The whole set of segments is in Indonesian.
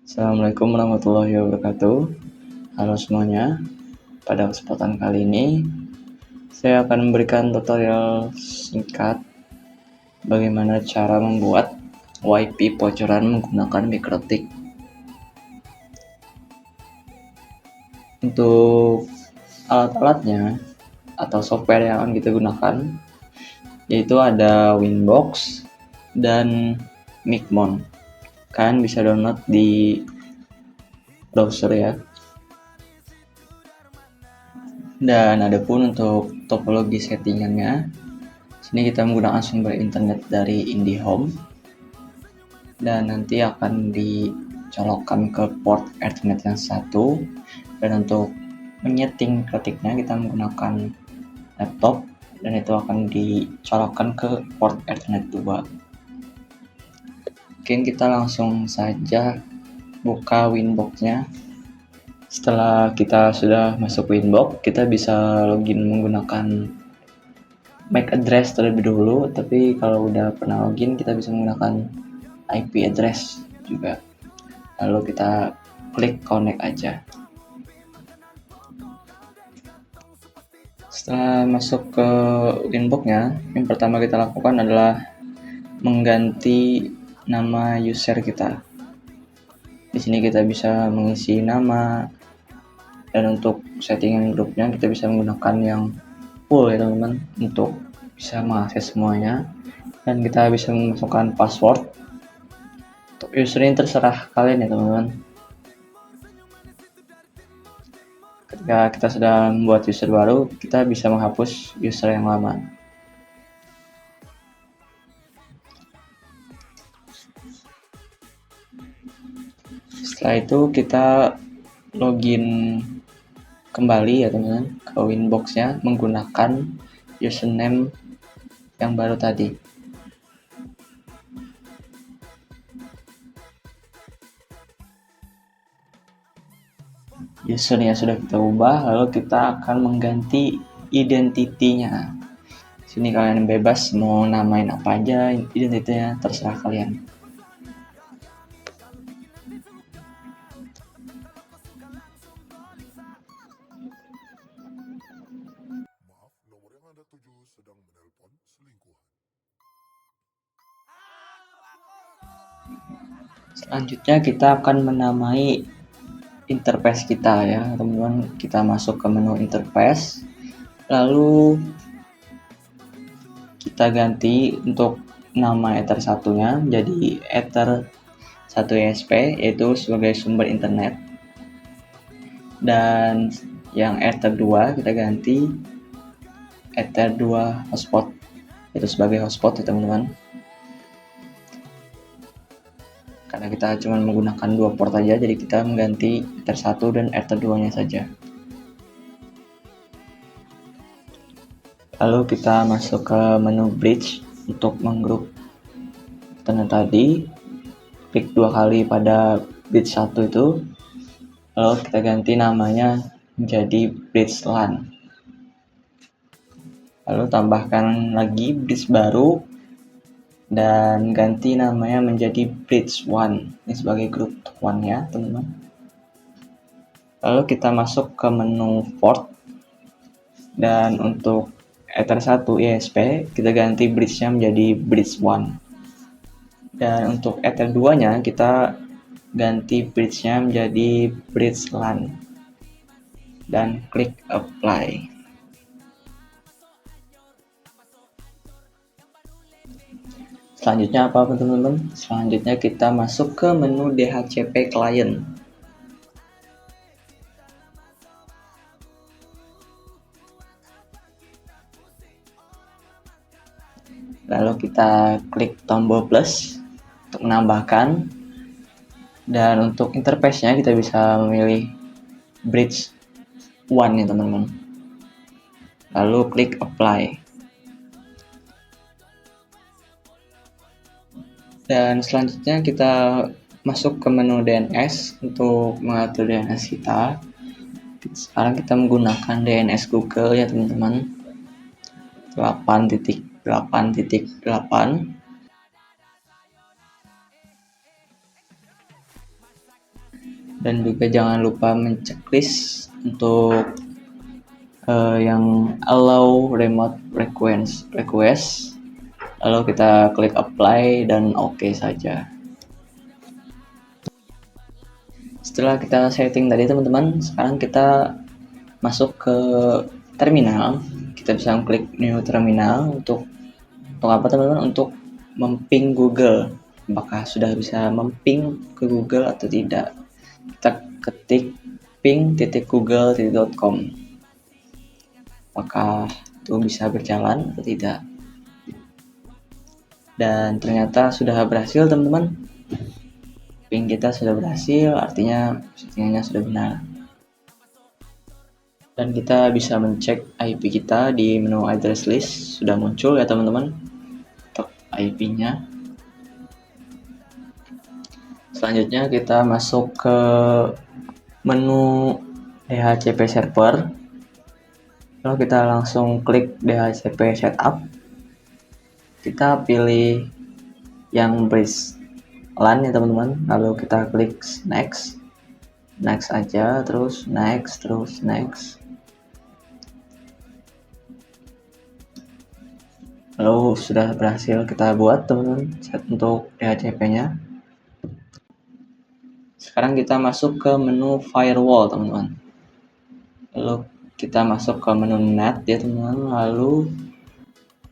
Assalamualaikum warahmatullahi wabarakatuh. Halo semuanya. Pada kesempatan kali ini, saya akan memberikan tutorial singkat bagaimana cara membuat WiFi bocoran menggunakan MikroTik. Untuk alat-alatnya atau software yang akan kita gunakan, yaitu ada Winbox dan Micmon. Kalian bisa download di browser ya. Dan adapun untuk topologi settingannya, sini kita menggunakan sumber internet dari IndiHome dan nanti akan dicolokkan ke port Ethernet yang satu. Dan untuk menyeting ketiknya kita menggunakan laptop dan itu akan dicolokkan ke port Ethernet 2. Mungkin kita langsung saja buka Winbox-nya. Setelah kita sudah masuk Winbox, kita bisa login menggunakan MAC address terlebih dahulu, tapi kalau udah pernah login kita bisa menggunakan IP address juga. Lalu kita klik connect aja. Setelah masuk ke Winbox-nya, yang pertama kita lakukan adalah mengganti nama user kita. Di sini kita bisa mengisi nama, dan untuk settingan grupnya kita bisa menggunakan yang full ya teman-teman untuk bisa mengakses semuanya, dan kita bisa memasukkan password. Untuk user ini terserah kalian ya teman-teman. Ketika kita sudah membuat user baru, kita bisa menghapus user yang lama. Setelah itu kita login kembali ya teman-teman ke Winbox-nya menggunakan username yang baru tadi. Usernya sudah kita ubah, lalu kita akan mengganti identitinya. Sini kalian bebas mau namain apa aja, identitinya terserah kalian. Selanjutnya kita akan menamai interface kita ya teman-teman. Kita masuk ke menu interface, lalu kita ganti untuk nama ether satunya menjadi ether 1 ESP, yaitu sebagai sumber internet, dan yang ether 2 kita ganti ether 2 hotspot, itu sebagai hotspot ya teman-teman. Karena kita cuma menggunakan 2 port aja, jadi kita mengganti ether 1 dan ether 2 nya saja. Lalu kita masuk ke menu bridge untuk menggroup internet tadi. Klik 2 kali pada bridge 1 itu, lalu kita ganti namanya menjadi bridge LAN. Lalu tambahkan lagi bridge baru dan ganti namanya menjadi bridge 1. Ini sebagai grup 1 ya teman-teman. Lalu kita masuk ke menu port, dan untuk ether 1 ESP kita ganti bridge-nya menjadi bridge 1. Dan untuk ether 2 nya kita ganti bridge-nya menjadi bridge LAN dan klik apply. Selanjutnya apa teman-teman? Selanjutnya kita masuk ke menu DHCP client. Lalu kita klik tombol plus untuk menambahkan, dan untuk interface-nya kita bisa memilih bridge 1 ya teman-teman. Lalu klik apply. Dan selanjutnya kita masuk ke menu DNS untuk mengatur DNS kita. Sekarang kita menggunakan DNS Google ya teman-teman, 8.8.8. Dan juga jangan lupa menceklis untuk yang allow remote request, lalu kita klik apply dan oke saja. Setelah kita setting tadi teman-teman, sekarang kita masuk ke terminal. Kita bisa klik new terminal untuk apa teman-teman? Untuk memping Google. Apakah sudah bisa memping ke Google atau tidak? Kita ketik ping.google.com. Apakah itu bisa berjalan atau tidak? Dan ternyata sudah berhasil teman-teman. Ping kita sudah berhasil, artinya settingannya sudah benar. Dan kita bisa mencek IP kita di menu address list, sudah muncul ya teman-teman untuk IP-nya. Selanjutnya kita masuk ke menu DHCP server, lalu kita langsung klik DHCP setup. Kita pilih yang bridge LAN ya teman-teman, lalu kita klik next aja, terus next. Lalu sudah berhasil kita buat teman-teman set untuk DHCP-nya. Sekarang kita masuk ke menu firewall teman-teman, lalu kita masuk ke menu net ya teman-teman, lalu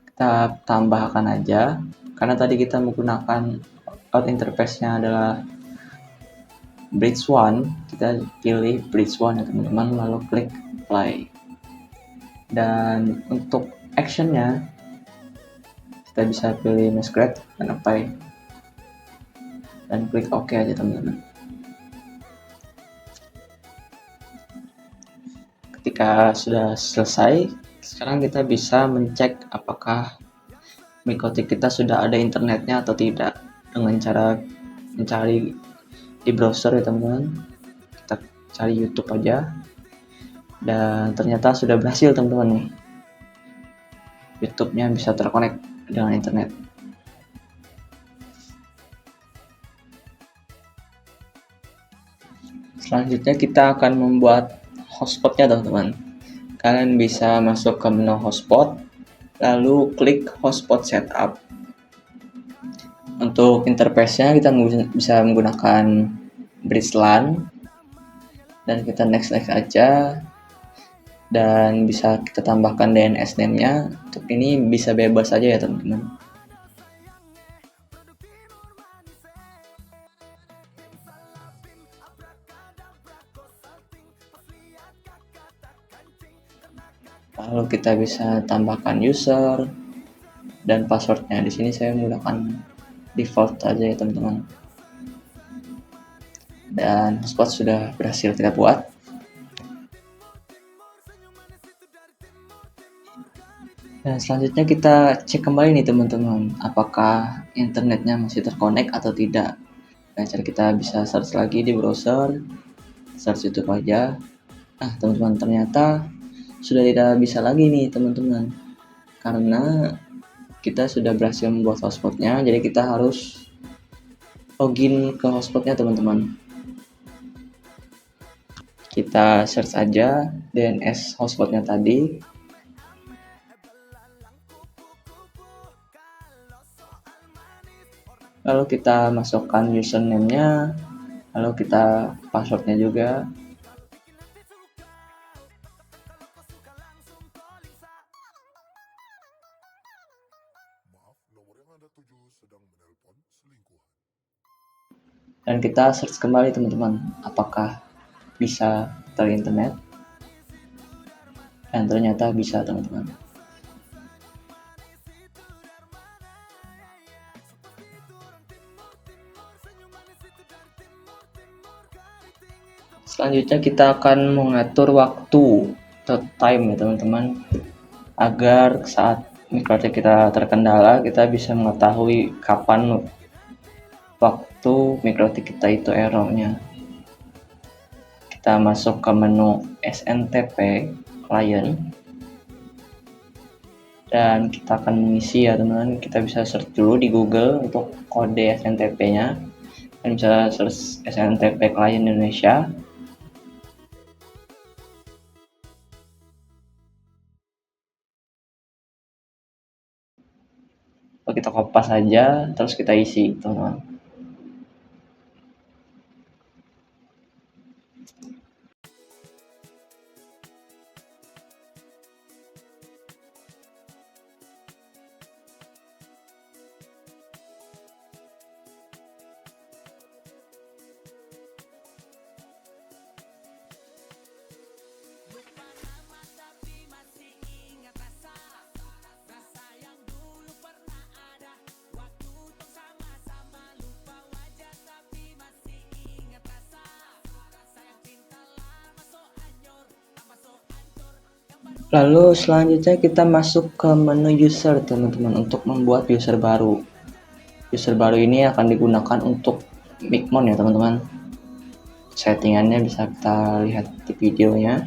kita tambahkan aja, karena tadi kita menggunakan out interface-nya adalah bridge 1, kita pilih bridge 1 ya teman-teman, lalu klik apply. Dan untuk action-nya kita bisa pilih migrate dan apply dan klik OK aja teman-teman. Ketika sudah selesai, sekarang kita bisa mencek apakah Mikotik kita sudah ada internetnya atau tidak dengan cara mencari di browser ya teman-teman. Kita cari YouTube aja, dan ternyata sudah berhasil teman-teman nih. YouTube-nya bisa terkonek dengan internet. Selanjutnya kita akan membuat hotspotnya teman-teman. Kalian bisa masuk ke menu hotspot, lalu klik hotspot setup. Untuk interface-nya kita bisa menggunakan bridge LAN, dan kita next aja, dan bisa kita tambahkan DNS name-nya. Untuk ini bisa bebas aja ya teman-teman. Lalu kita bisa tambahkan user dan passwordnya. Di sini saya menggunakan default aja ya teman-teman. Dan hotspot sudah berhasil kita buat. Dan selanjutnya kita cek kembali nih teman-teman, apakah internetnya masih terkonek atau tidak. Nah, cara kita bisa search lagi di browser, search YouTube aja. Nah teman-teman, ternyata sudah tidak bisa lagi nih teman-teman, karena kita sudah berhasil membuat hotspotnya. Jadi kita harus login ke hotspotnya teman-teman. Kita search aja DNS hotspotnya tadi, lalu kita masukkan username-nya, lalu kita passwordnya juga. Dan kita search kembali teman-teman, apakah bisa terinternet. Dan ternyata bisa teman-teman. Selanjutnya kita akan mengatur waktu atau time ya teman-teman, agar saat mikrotik kita terkendala, kita bisa mengetahui kapan waktu mikrotik kita itu errornya. Kita masuk ke menu SNTP client, dan kita akan mengisi ya teman-teman. Kita bisa search dulu di Google untuk kode SNTP-nya. dan bisa search SNMP Client Indonesia. Kita kopas saja, terus kita isi, teman-teman. Lalu selanjutnya kita masuk ke menu user, teman-teman, untuk membuat user baru. User baru ini akan digunakan untuk Micmon ya, teman-teman. Settingannya bisa kita lihat di videonya.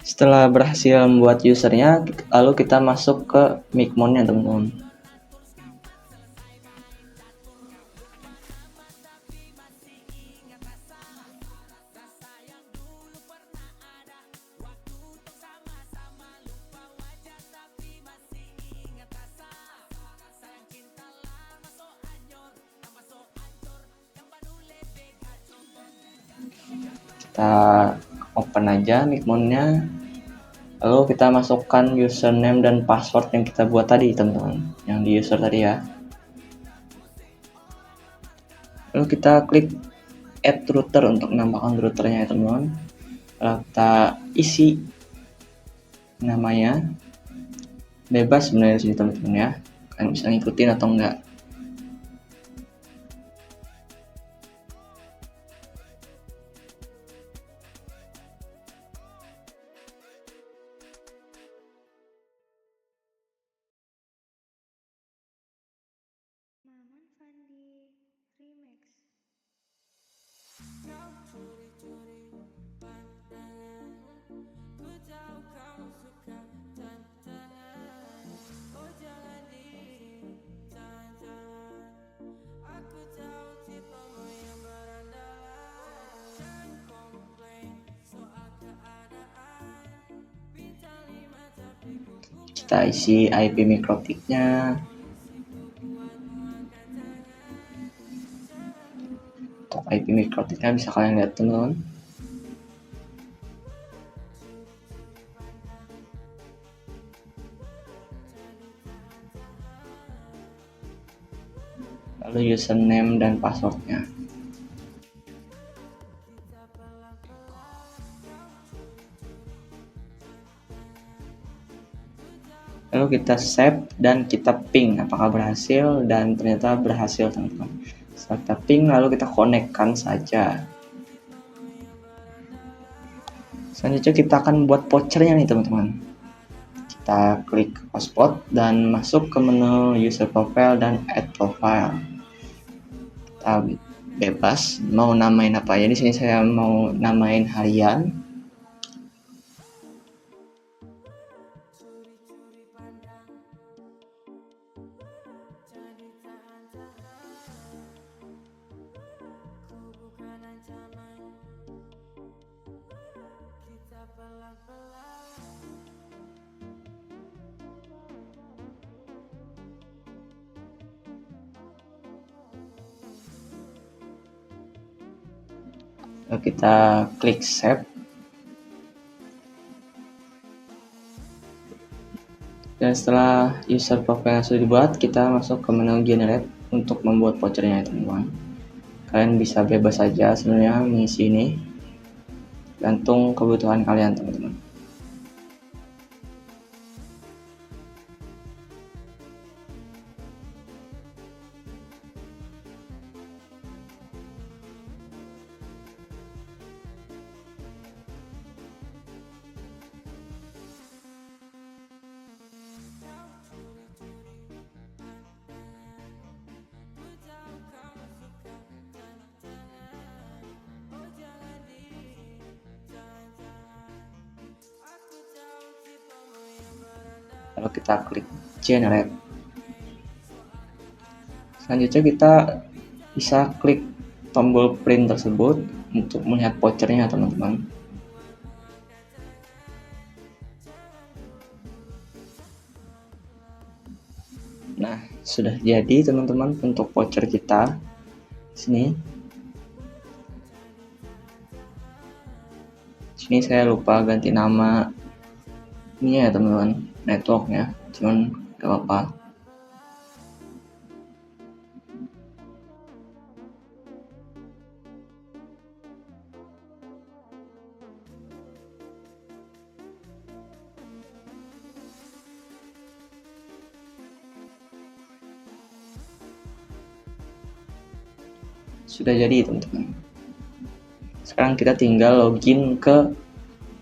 Setelah berhasil membuat usernya, lalu kita masuk ke Micmonnya, teman-teman. Kita open aja Micmonnya, lalu kita masukkan username dan password yang kita buat tadi, teman-teman, yang di user tadi ya. Lalu kita klik add router untuk menambahkan routernya ya, teman-teman. Lalu kita isi namanya, bebas sebenarnya di sini, teman-teman ya, kalian bisa ngikutin atau enggak. Maman Fandi Remix. Kita isi IP mikrotiknya. Untuk IP mikrotiknya bisa kalian lihat, teman-teman. Lalu username dan passwordnya. Lalu kita save dan kita ping apakah berhasil, dan ternyata berhasil, teman-teman. Setelah kita ping, lalu kita konekkan saja. Selanjutnya kita akan buat vouchernya nih, teman-teman. Kita klik hotspot dan masuk ke menu user profile dan add profile. Kita bebas mau namain apa aja. Di sini saya mau namain harian. Lalu kita klik save. Dan setelah user profile sudah dibuat, kita masuk ke menu generate untuk membuat vouchernya ya teman-teman. Kalian bisa bebas saja sebenarnya mengisi ini, gantung kebutuhan kalian teman-teman. Lalu kita klik generate. Selanjutnya kita bisa klik tombol print tersebut untuk melihat vouchernya teman-teman. Nah, sudah jadi teman-teman untuk voucher kita. Sini saya lupa ganti nama ini ya teman-teman, networknya, cuman gak apa-apa. Sudah jadi teman-teman. Sekarang kita tinggal login ke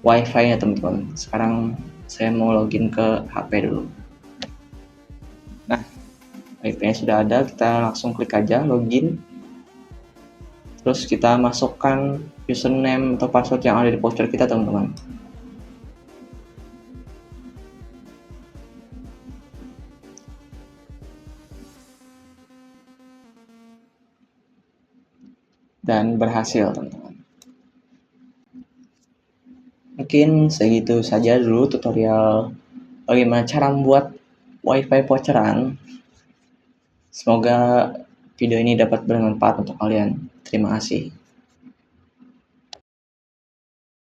wifi nya teman-teman. Sekarang saya mau login ke HP dulu. Nah, wifi nya sudah ada, kita langsung klik aja login. Terus kita masukkan username atau password yang ada di voucher kita teman-teman. Dan berhasil teman-teman. Mungkin segitu saja dulu tutorial bagaimana cara membuat wifi voucheran. Semoga video ini dapat bermanfaat untuk kalian. Terima kasih.